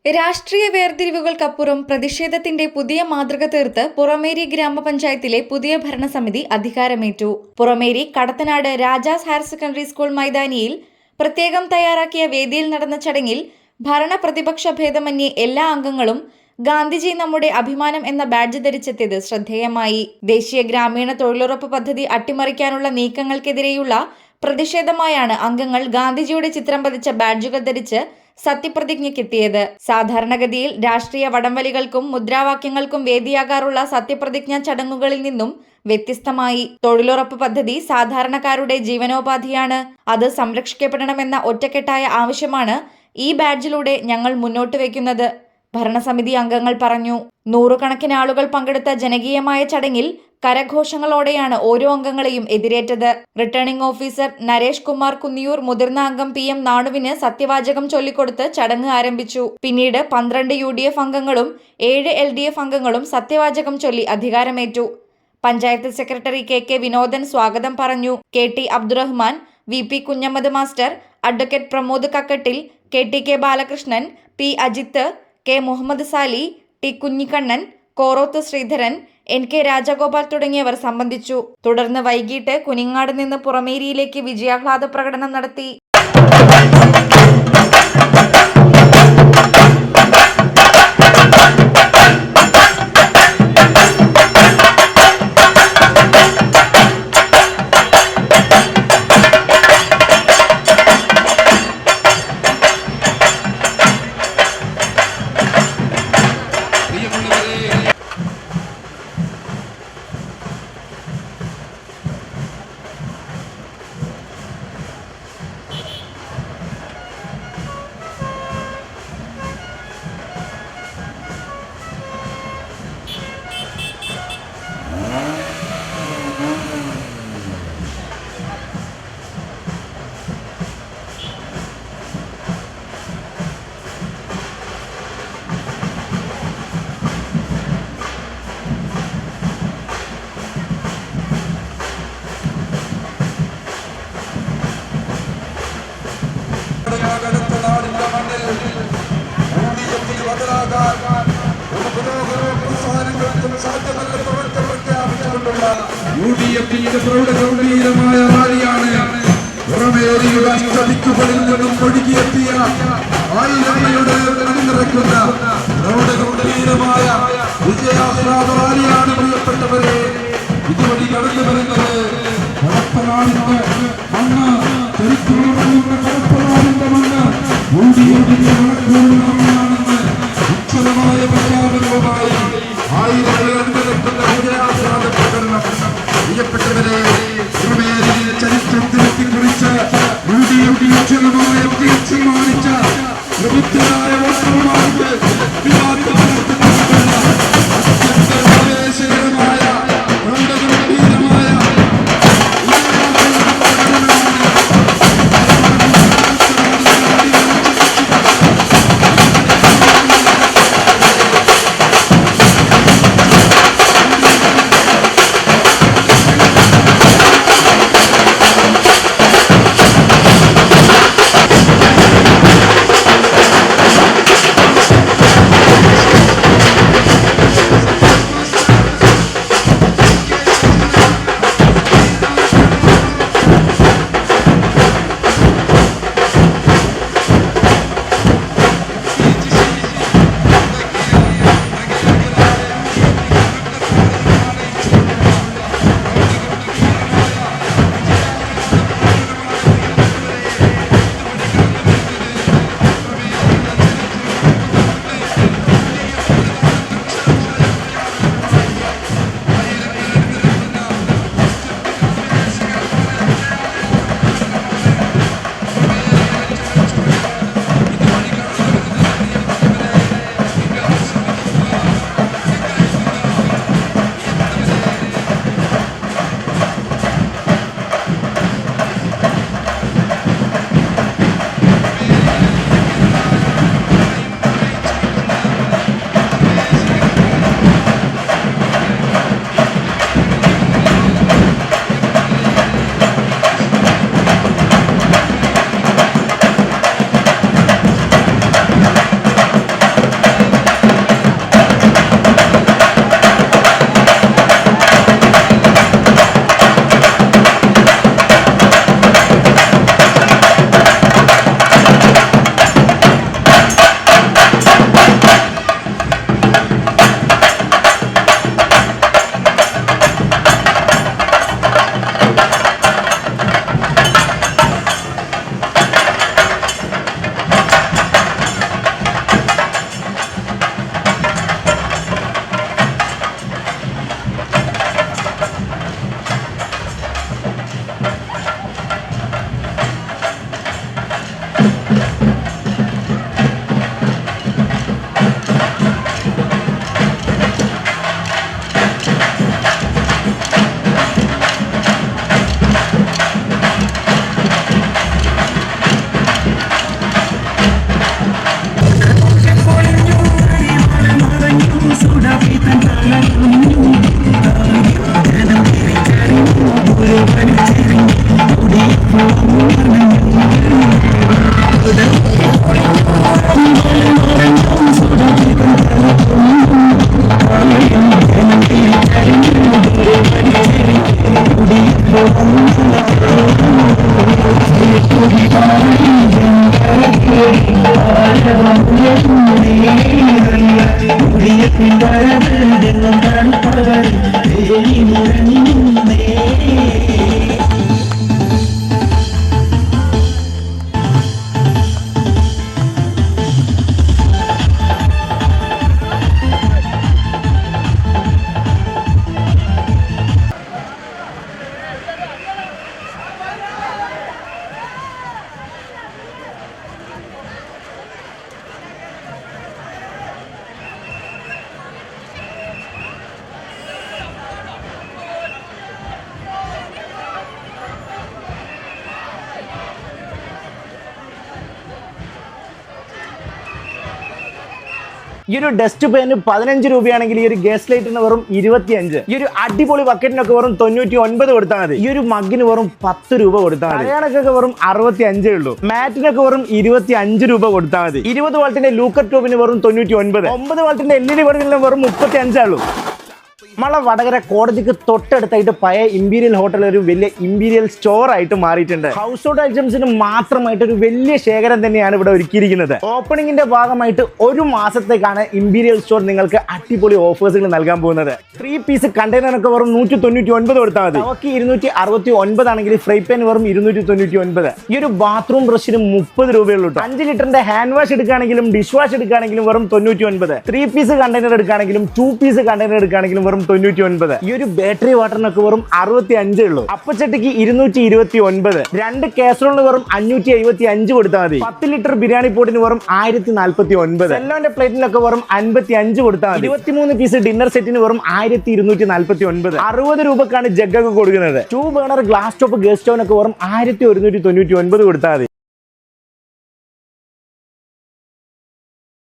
രാഷ്ട്രീയ വേർതിരിവുകൾക്കപ്പുറം പ്രതിഷേധത്തിന്റെ പുതിയ മാതൃക തീർത്ത് പുറമേരി ഗ്രാമപഞ്ചായത്തിലെ പുതിയ ഭരണസമിതി അധികാരമേറ്റു. Purameri Kadathanad Rajas higher secondary school മൈതാനിയിൽ പ്രത്യേകം തയ്യാറാക്കിയ വേദിയിൽ നടന്ന ചടങ്ങിൽ ഭരണ പ്രതിപക്ഷ ഭേദമന്യേ എല്ലാ അംഗങ്ങളും ഗാന്ധിജി നമ്മുടെ അഭിമാനം എന്ന ബാഡ്ജ് ധരിച്ചെത്തിയത് ശ്രദ്ധേയമായി. ദേശീയ ഗ്രാമീണ തൊഴിലുറപ്പ് പദ്ധതി അട്ടിമറിക്കാനുള്ള നീക്കങ്ങൾക്കെതിരെയുള്ള പ്രതിഷേധമായാണ് അംഗങ്ങൾ ഗാന്ധിജിയുടെ ചിത്രം പതിച്ച ബാഡ്ജുകൾ ധരിച്ച് സത്യപ്രതിജ്ഞയ്ക്കെത്തിയത്. സാധാരണഗതിയിൽ രാഷ്ട്രീയ വടംവലികൾക്കും മുദ്രാവാക്യങ്ങൾക്കും വേദിയാകാറുള്ള സത്യപ്രതിജ്ഞാ ചടങ്ങുകളിൽ നിന്നും വ്യത്യസ്തമായി തൊഴിലുറപ്പ് പദ്ധതി സാധാരണക്കാരുടെ ജീവനോപാധിയാണ്. അത് സംരക്ഷിക്കപ്പെടണമെന്ന ഒറ്റക്കെട്ടായ ആവശ്യമാണ് ഈ ബാഡ്ജിലൂടെ ഞങ്ങൾ മുന്നോട്ട് വയ്ക്കുന്നത്, ഭരണസമിതി അംഗങ്ങൾ പറഞ്ഞു. നൂറുകണക്കിന് ആളുകൾ പങ്കെടുത്ത ജനകീയമായ ചടങ്ങിൽ കരഘോഷങ്ങളോടെയാണ് ഓരോ അംഗങ്ങളെയും എതിരേറ്റത്. റിട്ടേണിംഗ് ഓഫീസർ നരേഷ് കുമാർ കുന്നിയൂർ മുതിർന്ന അംഗം PM നാണുവിന് സത്യവാചകം ചൊല്ലിക്കൊടുത്ത് ചടങ്ങ് ആരംഭിച്ചു. പിന്നീട് 12 UDF അംഗങ്ങളും 7 LDF അംഗങ്ങളും സത്യവാചകം ചൊല്ലി അധികാരമേറ്റു. പഞ്ചായത്ത് സെക്രട്ടറി KK വിനോദൻ സ്വാഗതം പറഞ്ഞു. KT Abdurahman, VP Kunhammad master, advocate Pramod Kakkattil, KTK Balakrishnan, P Ajith, K Muhammad Sali, T Kunhikannan, Koroth Sreedharan, NK Rajagopal തുടങ്ങിയവർ സംബന്ധിച്ചു. തുടർന്ന് വൈകിട്ട് കുനിങ്ങാട് നിന്ന് പുറമേരിയിലേക്ക് വിജയാഹ്ലാദ പ്രകടനം നടത്തി. UDFന്റെ പ്രൗഢഗംഭീരമായ റാലിയാണ് പുറമേരിയുടെ അഷ്ടദിക്കുകളിൽ നിന്നും ഒഴുകിയെത്തിയ ആയിരങ്ങളുടെ അണിനിറക്കുന്ന പ്രൗഢഗംഭീരമായ വിജയാഹ്ലാദ റാലിയാണ്. പ്രിയപ്പെട്ടവരെ, ഇതുവഴി കടന്നു വരുന്നത് കടപ്പനാടിന്റെ മണ്ണ്, ചരിത്രമുള്ള കടപ്പനാടിന്റെ മണ്ണ് UDFന്റെ മണക്കൂടുന്ന മണ്ണാണെന്ന് ഉജ്ജ്വലമായ പ്രഖ്യാപനവുമായി ആയിരങ്ങൾ അണിനിരക്കുന്ന വിജയാഹ്ലാദ പ്രകടനം. പ്രിയപ്പെട്ടവരെ, പുറമേരിയിലെ ചരിത്രത്തിലെത്തി കുറിച്ച് UDF ഉജ്ജ്വലമായ വിജയം സമ്മാനിച്ച പ്രബുദ്ധരായ വോട്ടർമാർക്ക് ഈ ഒരു ഡസ്റ്റ് പാന് 15 രൂപയാണെങ്കിൽ ഈ ഒരു ഗ്യാസ് ലൈറ്റിന് വെറും 25. ഈ ഒരു അടിപൊളി ബക്കറ്റിനൊക്കെ വെറും 99 കൊടുത്താൽ മതി. ഈ ഒരു മഗ്ഗിന് വെറും 10 രൂപ കൊടുത്താൽ മതി. അയാളൊക്കെ വെറും 65 ഉള്ളൂ. മാറ്റിനൊക്കെ വെറും 25 രൂപ കൊടുത്താൽ മതി. 20 വാൾട്ടിന്റെ ലൂക്കർ ട്യൂബിന് വെറും 99. 9 വാൾട്ടിന്റെ LED ബൾബിന് വെറും 35 ഉള്ളൂ. നമ്മളെ വടകര കോടതിക്ക് തൊട്ടടുത്തായിട്ട് പഴയ ഇമ്പീരിയൽ ഹോട്ടൽ ഒരു വലിയ ഇമ്പീരിയൽ സ്റ്റോർ ആയിട്ട് മാറിയിട്ടുണ്ട്. ഹൗസ് ഹോൾഡ് ഐറ്റംസിന് മാത്രമായിട്ട് ഒരു വലിയ ശേഖരം തന്നെയാണ് ഇവിടെ ഒരുക്കിയിരിക്കുന്നത്. ഓപ്പണിംഗിന്റെ ഭാഗമായിട്ട് ഒരു മാസത്തേക്കാണ് ഇമ്പീരിയൽ സ്റ്റോർ നിങ്ങൾക്ക് അടിപൊളി ഓഫേഴ്സുകൾ നൽകാൻ പോകുന്നത്. 3 പീസ് കണ്ടെയ്നറൊക്കെ വെറും 199 കൊടുത്താൽ മതി. അവർക്ക് 269 ആണെങ്കിൽ ഫ്രൈ പാൻ വെറും 299. ഈ ഒരു ബാത്റൂം ബ്രഷിന് 30 രൂപയുള്ളൂ. 5 ലിറ്ററിന്റെ ഹാൻഡ് വാഷ് എടുക്കുകയാണെങ്കിലും ഡിഷ് വാഷ് എടുക്കുകയാണെങ്കിലും വെറും 99. 3 പീസ് കണ്ടെയ്നർ എടുക്കുകയാണെങ്കിലും 2 പീസ് കണ്ടെയ്നർ എടുക്കുകയാണെങ്കിലും വെറും 99. ഈ ഒരു ബാറ്ററി വാട്ടറിനൊക്കെ വെറും 65 ഉള്ളൂ. അപ്പച്ചട്ടിക്ക് 229. 2 കാസറോളിന് വെറും 575 കൊടുത്താൽ മതി. 10 ലിറ്റർ ബിരിയാണി പോട്ടിന് വെറും 1049. സെല്ലോന്റെ പ്ലേറ്റിനൊക്കെ വെറും 55 കൊടുത്താൽ മതി. 23 പീസ് ഡിന്നർ സെറ്റിന് വെറും 1249. 60 രൂപക്കാണ് ജഗ്ഗൊക്കെ കൊടുക്കുന്നത്. 2 ബർണർ ഗ്ലാസ് ടോപ്പ് ഗസ്റ്റ് സ്റ്റൗവിനൊക്കെ വെറും 1199 കൊടുത്താൽ മതി.